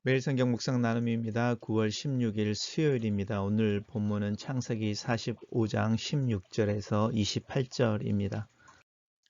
매일 성경 묵상 나눔입니다. 9월 16일 수요일입니다. 오늘 본문은 창세기 45장 16절에서 28절입니다.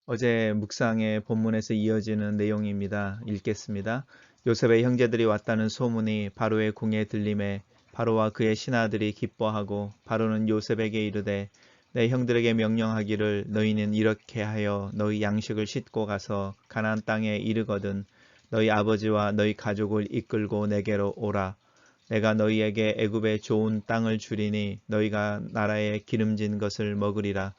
어제 묵상의 본문에서 이어지는 내용입니다. 읽겠습니다. 요셉의 형제들이 왔다는 소문이 바로의 궁에 들림에 바로와 그의 신하들이 기뻐하고 바로는 요셉에게 이르되 내 형들에게 명령하기를 너희는 이렇게 하여 너희 양식을 싣고 가서 가나안 땅에 이르거든 너희 아버지와 너희 가족을 이끌고 내게로 오라. 내가 너희에게 애굽의 좋은 땅을 주리니 너희가 나라에 기름진 것을 먹으리라.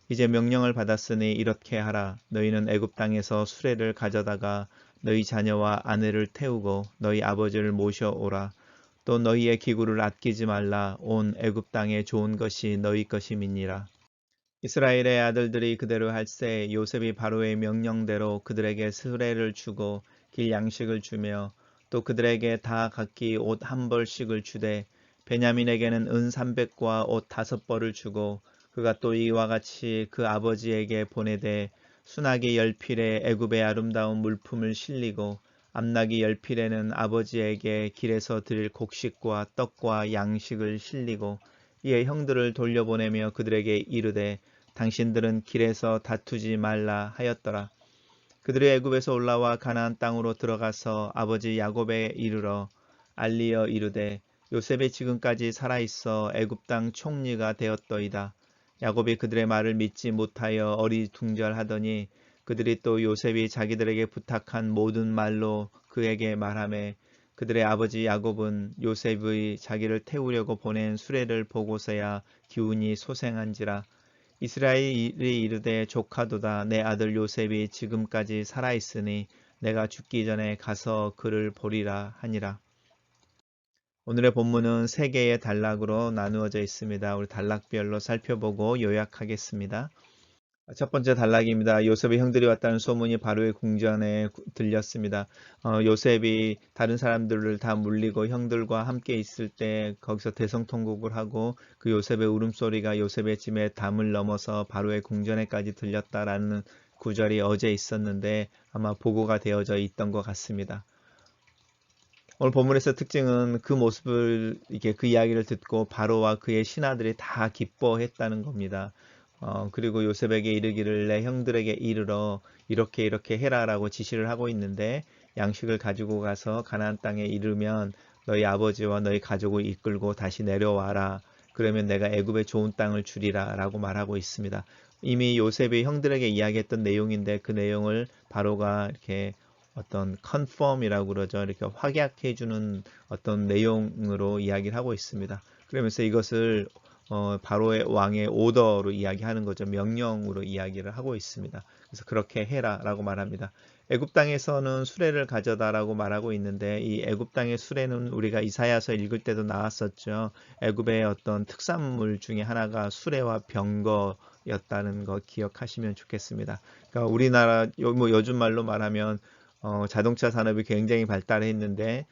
이제 명령을 받았으니 이렇게 하라. 너희는 애굽 땅에서 수레를 가져다가 너희 자녀와 아내를 태우고 너희 아버지를 모셔오라. 또 너희의 기구를 아끼지 말라. 온 애굽 땅에 좋은 것이 너희 것임이니라. 이스라엘의 아들들이 그대로 할세 요셉이 바로의 명령대로 그들에게 수레를 주고 길 양식을 주며 또 그들에게 다 각기 옷 한 벌씩을 주되 베냐민에게는 은 300과 옷 5벌을 주고 그가 또 이와 같이 그 아버지에게 보내되 순하기 10필에 애굽의 아름다운 물품을 실리고 암나기 10필에는 아버지에게 길에서 드릴 곡식과 떡과 양식을 실리고 이에 형들을 돌려보내며 그들에게 이르되 당신들은 길에서 다투지 말라 하였더라. 그들이 애굽에서 올라와 가나안 땅으로 들어가서 아버지 야곱에 이르러 알리어 이르되 요셉이 지금까지 살아있어 애굽 땅 총리가 되었더이다. 야곱이 그들의 말을 믿지 못하여 어리둥절하더니 그들이 또 요셉이 자기들에게 부탁한 모든 말로 그에게 말하매 그들의 아버지 야곱은 요셉의 자기를 태우려고 보낸 수레를 보고서야 기운이 소생한지라. 이스라엘이 이르되 조카도다 내 아들 요셉이 지금까지 살아있으니 내가 죽기 전에 가서 그를 보리라 하니라. 오늘의 본문은 세 개의 단락으로 나누어져 있습니다. 우리 단락별로 살펴보고 요약하겠습니다. 첫 번째 단락입니다. 요셉의 형들이 왔다는 소문이 바로의 궁전에 들렸습니다. 요셉이 다른 사람들을 다 물리고 형들과 함께 있을 때 거기서 대성통곡을 하고 그 요셉의 울음소리가 요셉의 집에 담을 넘어서 바로의 궁전에까지 들렸다라는 구절이 어제 있었는데 아마 보고가 되어져 있던 것 같습니다. 오늘 본문에서 특징은 그 모습을 그 이야기를 듣고 바로와 그의 신하들이 다 기뻐했다는 겁니다. 그리고 요셉에게 이르기를 내 형들에게 이르러 이렇게 해라라고 지시를 하고 있는데 양식을 가지고 가서 가나안 땅에 이르면 너희 아버지와 너희 가족을 이끌고 다시 내려와라. 그러면 내가 애굽의 좋은 땅을 주리라라고 말하고 있습니다. 이미 요셉이 형들에게 이야기했던 내용인데 그 내용을 바로가 이렇게 어떤 컨펌이라고 그러죠. 이렇게 확약해 주는 어떤 내용으로 이야기를 하고 있습니다. 그러면서 이것을 바로의 왕의 오더로 이야기하는 거죠. 명령으로 이야기를 하고 있습니다. 그래서 그렇게 해라라고 말합니다. 애굽 땅에서는 수레를 가져다라고 말하고 있는데 이 애굽 땅의 수레는 우리가 이사야서 읽을 때도 나왔었죠. 애굽의 어떤 특산물 중에 하나가 수레와 병거였다는 거 기억하시면 좋겠습니다. 그러니까 우리나라 뭐 요즘 말로 말하면 자동차 산업이 굉장히 발달했는데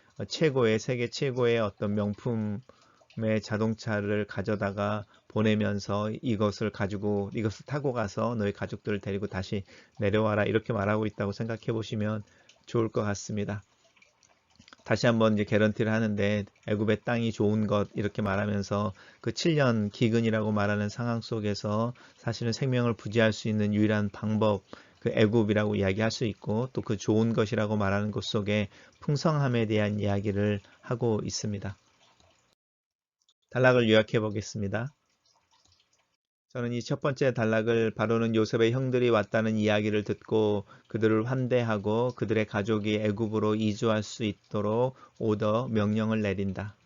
세계 최고의 어떤 명품의 자동차를 가져다가 보내면서 이것을 타고 가서 너희 가족들을 데리고 다시 내려와라 이렇게 말하고 있다고 생각해 보시면 좋을 것 같습니다. 다시 한번 이제 개런티를 하는데 애굽의 땅이 좋은 것 이렇게 말하면서 그 7년 기근이라고 말하는 상황 속에서 사실은 생명을 부지할 수 있는 유일한 방법 그 애굽이라고 이야기할 수 있고 또 그 좋은 것이라고 말하는 것 속에 풍성함에 대한 이야기를 하고 있습니다. 단락을 요약해 보겠습니다. 저는 이 첫 번째 단락을 바로는 요셉의 형들이 왔다는 이야기를 듣고 그들을 환대하고 그들의 가족이 애굽으로 이주할 수 있도록 명령을 내린다.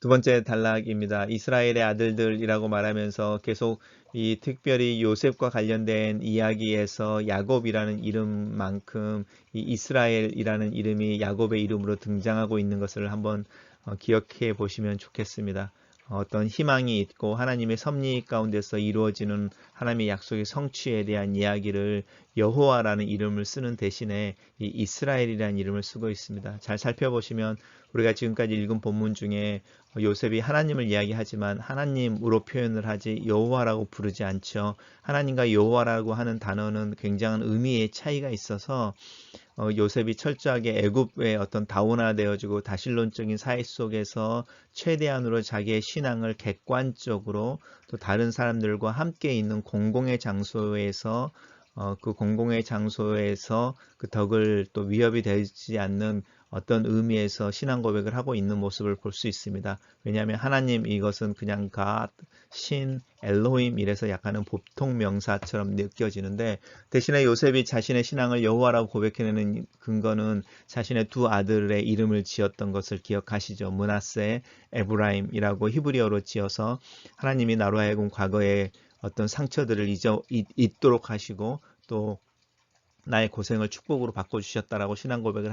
두 번째 단락입니다. 이스라엘의 아들들이라고 말하면서 계속 이 특별히 요셉과 관련된 이야기에서 야곱이라는 이름만큼 이 이스라엘이라는 이름이 야곱의 이름으로 등장하고 있는 것을 한번 기억해 보시면 좋겠습니다. 어떤 희망이 있고 하나님의 섭리 가운데서 이루어지는 하나님의 약속의 성취에 대한 이야기를 여호와라는 이름을 쓰는 대신에 이 이스라엘이라는 이름을 쓰고 있습니다. 잘 살펴보시면 우리가 지금까지 읽은 본문 중에 요셉이 하나님을 이야기하지만 하나님으로 표현을 하지 여호와라고 부르지 않죠. 하나님과 여호와라고 하는 단어는 굉장한 의미의 차이가 있어서 요셉이 철저하게 애굽의 어떤 다원화되어지고 다신론적인 사회 속에서 최대한으로 자기의 신앙을 객관적으로 또 다른 사람들과 함께 있는 공공의 장소에서 그 공공의 장소에서 그 덕을 또 위협이 되지 않는 어떤 의미에서 신앙 고백을 하고 있는 모습을 볼 수 있습니다. 왜냐하면 하나님 이것은 그냥 God, 신, 엘로힘 이래서 약간은 보통 명사처럼 느껴지는데 대신에 요셉이 자신의 신앙을 여호와라고 고백해내는 근거는 자신의 두 아들의 이름을 지었던 것을 기억하시죠. 므낫세, 에브라임이라고 히브리어로 지어서 하나님이 나로 하여금 과거에 어떤 상처들을 잊도록 하시고 또 나의 고생을 축복으로 바꿔주셨다라고 신앙 고백을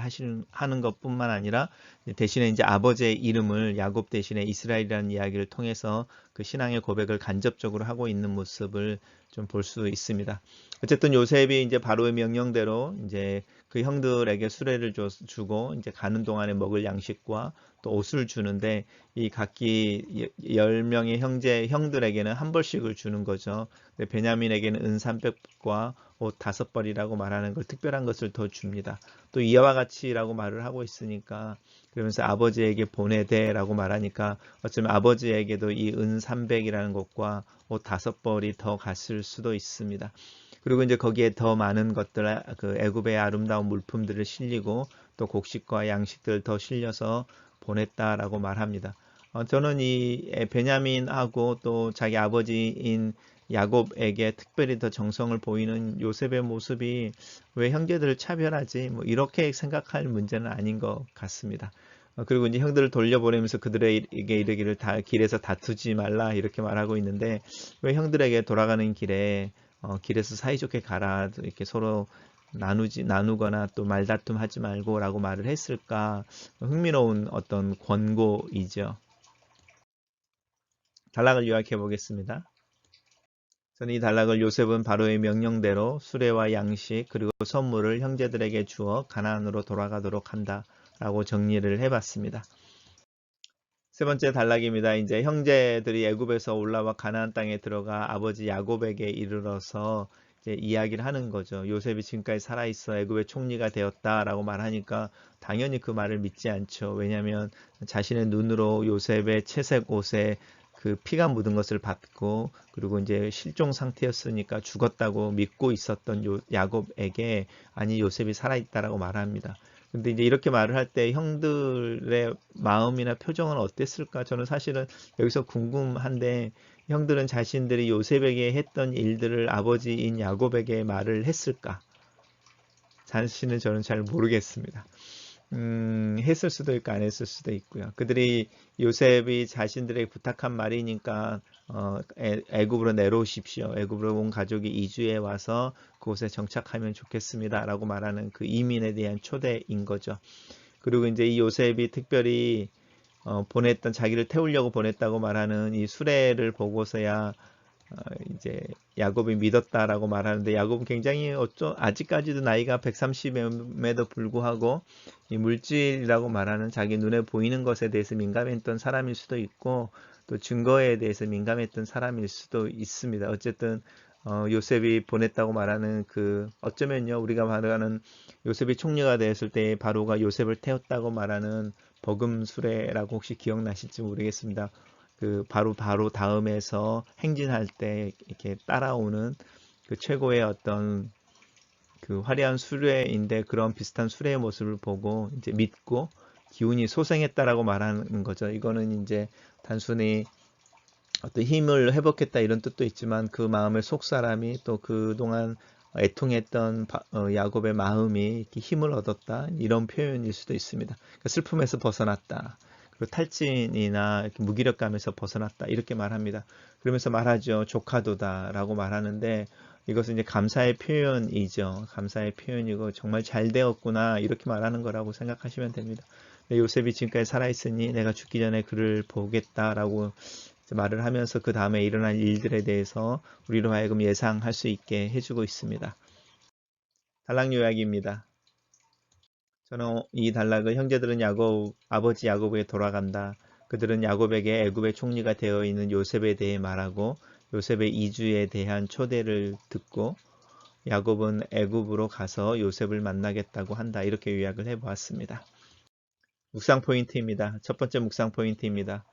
하는 것뿐만 아니라 대신에 이제 아버지의 이름을 야곱 대신에 이스라엘이라는 이야기를 통해서 그 신앙의 고백을 간접적으로 하고 있는 모습을 좀 볼 수 있습니다. 어쨌든 요셉이 이제 바로의 명령대로 이제 그 형들에게 수레를 주고 이제 가는 동안에 먹을 양식과 또 옷을 주는데 이 각기 10명의 형들에게는 한 벌씩을 주는 거죠. 베냐민에게는 은 300과 옷 5벌이라고 말하는 걸 특별한 것을 더 줍니다. 또 이와 같이라고 말을 하고 있으니까 그러면서 아버지에게 보내되라고 말하니까 어쩌면 아버지에게도 이 은 300이라는 것과 옷 5벌이 더 갔을 수도 있습니다. 그리고 이제 거기에 더 많은 것들, 그 애굽의 아름다운 물품들을 실리고 또 곡식과 양식들을 더 실려서 보냈다라고 말합니다. 저는 이 베냐민하고 또 자기 아버지인 야곱에게 특별히 더 정성을 보이는 요셉의 모습이 왜 형제들을 차별하지? 뭐 이렇게 생각할 문제는 아닌 것 같습니다. 그리고 이제 형들을 돌려보내면서 그들에게 이르기를 다 길에서 다투지 말라 이렇게 말하고 있는데 왜 형들에게 돌아가는 길에 길에서 사이좋게 가라 이렇게 서로 나누거나 또 말다툼하지 말고라고 말을 했을까? 흥미로운 어떤 권고이죠. 단락을 요약해 보겠습니다. 저는 이 단락을 요셉은 바로의 명령대로 수레와 양식 그리고 선물을 형제들에게 주어 가나안으로 돌아가도록 한다라고 정리를 해봤습니다. 세 번째 단락입니다. 이제 형제들이 애굽에서 올라와 가나안 땅에 들어가 아버지 야곱에게 이르러서 이제 이야기를 하는 거죠. 요셉이 지금까지 살아있어 애굽의 총리가 되었다라고 말하니까 당연히 그 말을 믿지 않죠. 왜냐하면 자신의 눈으로 요셉의 채색 옷에 그 피가 묻은 것을 봤고 그리고 이제 실종 상태였으니까 죽었다고 믿고 있었던 야곱에게 아니 요셉이 살아있다라고 말합니다. 근데 이제 이렇게 말을 할 때 형들의 마음이나 표정은 어땠을까? 저는 사실은 여기서 궁금한데 형들은 자신들이 요셉에게 했던 일들을 아버지인 야곱에게 말을 했을까? 자신은 저는 잘 모르겠습니다. 했을 수도 있고 안 했을 수도 있고요. 그들이 요셉이 자신들에게 부탁한 말이니까 애굽으로 내려오십시오. 애굽으로 온 가족이 이주해 와서 그곳에 정착하면 좋겠습니다. 라고 말하는 그 이민에 대한 초대인 거죠. 그리고 이제 이 요셉이 특별히 보냈던 자기를 태우려고 보냈다고 말하는 이 수레를 보고서야 이제 야곱이 믿었다라고 말하는데 야곱은 굉장히 아직까지도 나이가 130임에도 불구하고 이 물질이라고 말하는 자기 눈에 보이는 것에 대해서 민감했던 사람일 수도 있고 또 증거에 대해서 민감했던 사람일 수도 있습니다. 어쨌든 요셉이 보냈다고 말하는 그 어쩌면요 우리가 말하는 요셉이 총리가 되었을 때 바로가 요셉을 태웠다고 말하는 버금 수레라고 혹시 기억나실지 모르겠습니다. 그 바로 다음에서 행진할 때 이렇게 따라오는 그 최고의 어떤 그 화려한 수레인데 그런 비슷한 수레의 모습을 보고 이제 믿고 기운이 소생했다라고 말하는 거죠. 이거는 이제 단순히 어떤 힘을 회복했다 이런 뜻도 있지만 그 마음의 속 사람이 또 그동안 애통했던 야곱의 마음이 이렇게 힘을 얻었다 이런 표현일 수도 있습니다. 그러니까 슬픔에서 벗어났다. 그리고 탈진이나 이렇게 무기력감에서 벗어났다 이렇게 말합니다. 그러면서 말하죠. 조카도다라고 말하는데 이것은 이제 감사의 표현이죠. 감사의 표현이고 정말 잘 되었구나 이렇게 말하는 거라고 생각하시면 됩니다. 요셉이 지금까지 살아있으니 내가 죽기 전에 그를 보겠다라고 말을 하면서 그 다음에 일어날 일들에 대해서 우리로 하여금 예상할 수 있게 해주고 있습니다. 단락 요약입니다. 저는 이 단락을 형제들은 아버지 야곱에게 돌아간다. 그들은 야곱에게 애굽의 총리가 되어 있는 요셉에 대해 말하고 요셉의 이주에 대한 초대를 듣고 야곱은 애굽으로 가서 요셉을 만나겠다고 한다. 이렇게 요약을 해보았습니다. 묵상 포인트입니다. 첫 번째 묵상 포인트입니다.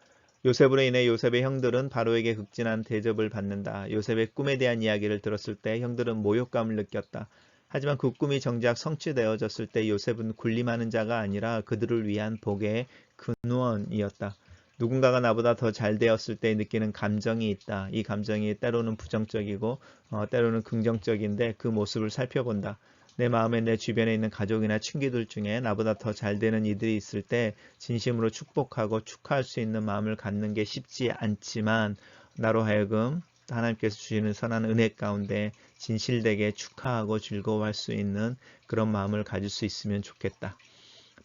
요셉으로 인해 요셉의 형들은 바로에게 극진한 대접을 받는다. 요셉의 꿈에 대한 이야기를 들었을 때 형들은 모욕감을 느꼈다. 하지만 그 꿈이 정작 성취되어졌을 때 요셉은 군림하는 자가 아니라 그들을 위한 복의 근원이었다. 누군가가 나보다 더 잘 되었을 때 느끼는 감정이 있다. 이 감정이 때로는 부정적이고 때로는 긍정적인데 그 모습을 살펴본다. 내 마음에 내 주변에 있는 가족이나 친구들 중에 나보다 더 잘 되는 이들이 있을 때 진심으로 축복하고 축하할 수 있는 마음을 갖는 게 쉽지 않지만 나로 하여금 하나님께서 주시는 선한 은혜 가운데 진실되게 축하하고 즐거워할 수 있는 그런 마음을 가질 수 있으면 좋겠다.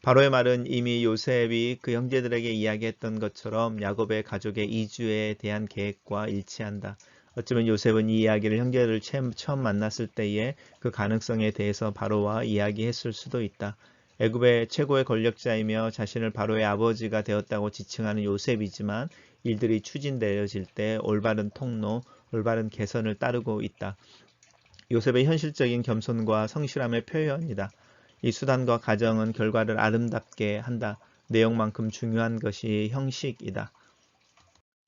바로의 말은 이미 요셉이 그 형제들에게 이야기했던 것처럼 야곱의 가족의 이주에 대한 계획과 일치한다. 어쩌면 요셉은 이 이야기를 형제를 처음 만났을 때에 그 가능성에 대해서 바로와 이야기했을 수도 있다. 애굽의 최고의 권력자이며 자신을 바로의 아버지가 되었다고 지칭하는 요셉이지만 일들이 추진되어질 때 올바른 통로, 올바른 개선을 따르고 있다. 요셉의 현실적인 겸손과 성실함의 표현이다. 이 수단과 가정은 결과를 아름답게 한다. 내용만큼 중요한 것이 형식이다.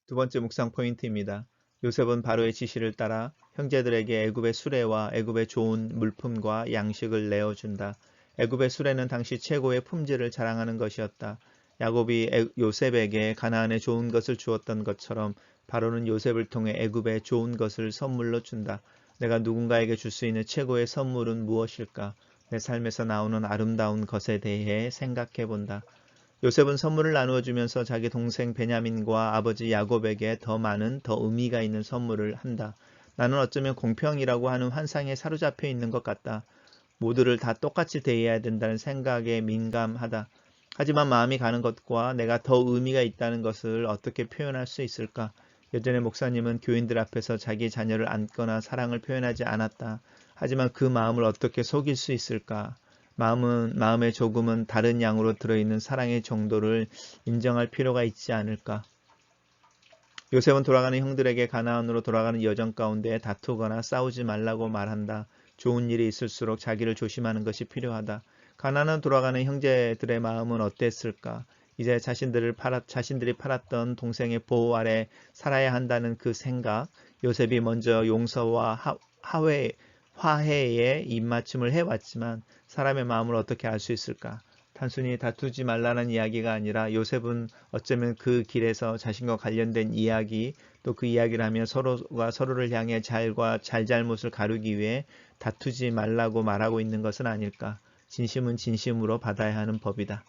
두 번째 묵상 포인트입니다. 요셉은 바로의 지시를 따라 형제들에게 애굽의 수레와 애굽의 좋은 물품과 양식을 내어준다. 애굽의 수레는 당시 최고의 품질을 자랑하는 것이었다. 야곱이 요셉에게 가나안의 좋은 것을 주었던 것처럼 바로는 요셉을 통해 애굽의 좋은 것을 선물로 준다. 내가 누군가에게 줄 수 있는 최고의 선물은 무엇일까? 내 삶에서 나오는 아름다운 것에 대해 생각해 본다. 요셉은 선물을 나누어 주면서 자기 동생 베냐민과 아버지 야곱에게 더 많은 더 의미가 있는 선물을 한다. 나는 어쩌면 공평이라고 하는 환상에 사로잡혀 있는 것 같다. 모두를 다 똑같이 대해야 된다는 생각에 민감하다. 하지만 마음이 가는 것과 내가 더 의미가 있다는 것을 어떻게 표현할 수 있을까? 예전에 목사님은 교인들 앞에서 자기 자녀를 안거나 사랑을 표현하지 않았다. 하지만 그 마음을 어떻게 속일 수 있을까? 마음에 조금은 다른 양으로 들어있는 사랑의 정도를 인정할 필요가 있지 않을까? 요셉은 돌아가는 형들에게 가나안으로 돌아가는 여정 가운데 다투거나 싸우지 말라고 말한다. 좋은 일이 있을수록 자기를 조심하는 것이 필요하다. 가나안 돌아가는 형제들의 마음은 어땠을까? 이제 자신들이 팔았던 동생의 보호 아래 살아야 한다는 그 생각, 요셉이 먼저 용서와 화해에 입맞춤을 해왔지만 사람의 마음을 어떻게 알 수 있을까? 단순히 다투지 말라는 이야기가 아니라 요셉은 어쩌면 그 길에서 자신과 관련된 이야기 또 그 이야기를 하며 서로가 서로를 향해 잘잘못을 가르기 위해 다투지 말라고 말하고 있는 것은 아닐까. 진심은 진심으로 받아야 하는 법이다.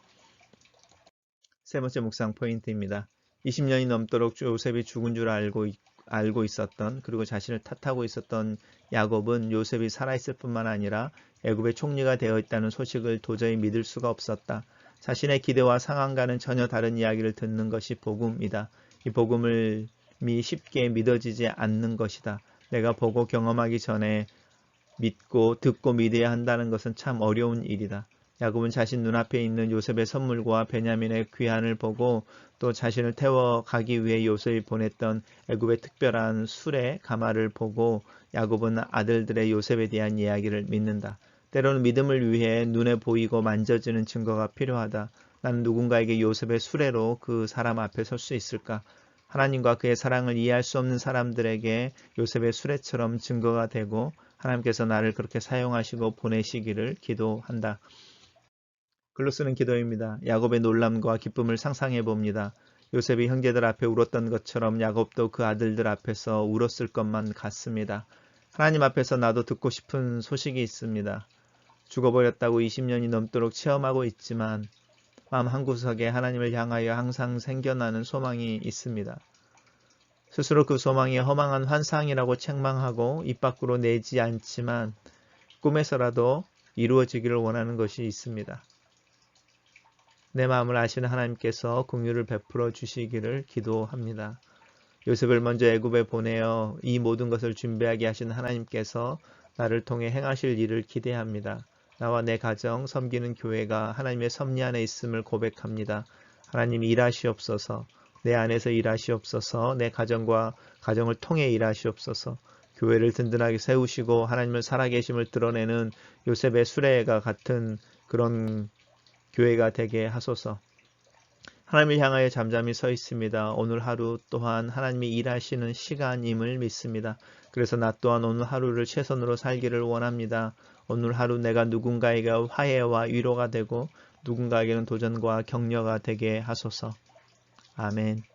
세 번째 묵상 포인트입니다. 20년이 넘도록 요셉이 죽은 줄 알고 있었던 그리고 자신을 탓하고 있었던 야곱은 요셉이 살아있을 뿐만 아니라 애굽의 총리가 되어 있다는 소식을 도저히 믿을 수가 없었다. 자신의 기대와 상황과는 전혀 다른 이야기를 듣는 것이 복음이다. 이 복음을 쉽게 믿어지지 않는 것이다. 내가 보고 경험하기 전에 듣고 믿어야 한다는 것은 참 어려운 일이다. 야곱은 자신 눈앞에 있는 요셉의 선물과 베냐민의 귀환을 보고 또 자신을 태워가기 위해 요셉이 보냈던 애굽의 특별한 수레 가마를 보고 야곱은 아들들의 요셉에 대한 이야기를 믿는다. 때로는 믿음을 위해 눈에 보이고 만져지는 증거가 필요하다. 나는 누군가에게 요셉의 수레로 그 사람 앞에 설 수 있을까? 하나님과 그의 사랑을 이해할 수 없는 사람들에게 요셉의 수레처럼 증거가 되고 하나님께서 나를 그렇게 사용하시고 보내시기를 기도한다. 글로 쓰는 기도입니다. 야곱의 놀람과 기쁨을 상상해 봅니다. 요셉이 형제들 앞에 울었던 것처럼 야곱도 그 아들들 앞에서 울었을 것만 같습니다. 하나님 앞에서 나도 듣고 싶은 소식이 있습니다. 죽어버렸다고 20년이 넘도록 체험하고 있지만 마음 한구석에 하나님을 향하여 항상 생겨나는 소망이 있습니다. 스스로 그 소망이 허망한 환상이라고 책망하고 입 밖으로 내지 않지만 꿈에서라도 이루어지기를 원하는 것이 있습니다. 내 마음을 아시는 하나님께서 긍휼을 베풀어 주시기를 기도합니다. 요셉을 먼저 애굽에 보내어 이 모든 것을 준비하게 하신 하나님께서 나를 통해 행하실 일을 기대합니다. 나와 내 가정, 섬기는 교회가 하나님의 섭리 안에 있음을 고백합니다. 하나님 일하시옵소서. 내 안에서 일하시옵소서. 내 가정과 가정을 통해 일하시옵소서. 교회를 든든하게 세우시고 하나님을 살아계심을 드러내는 요셉의 수레가 같은 그런 교회가 되게 하소서. 하나님을 향하여 잠잠히 서 있습니다. 오늘 하루 또한 하나님이 일하시는 시간임을 믿습니다. 그래서 나 또한 오늘 하루를 최선으로 살기를 원합니다. 오늘 하루 내가 누군가에게 화해와 위로가 되고 누군가에게는 도전과 격려가 되게 하소서. 아멘.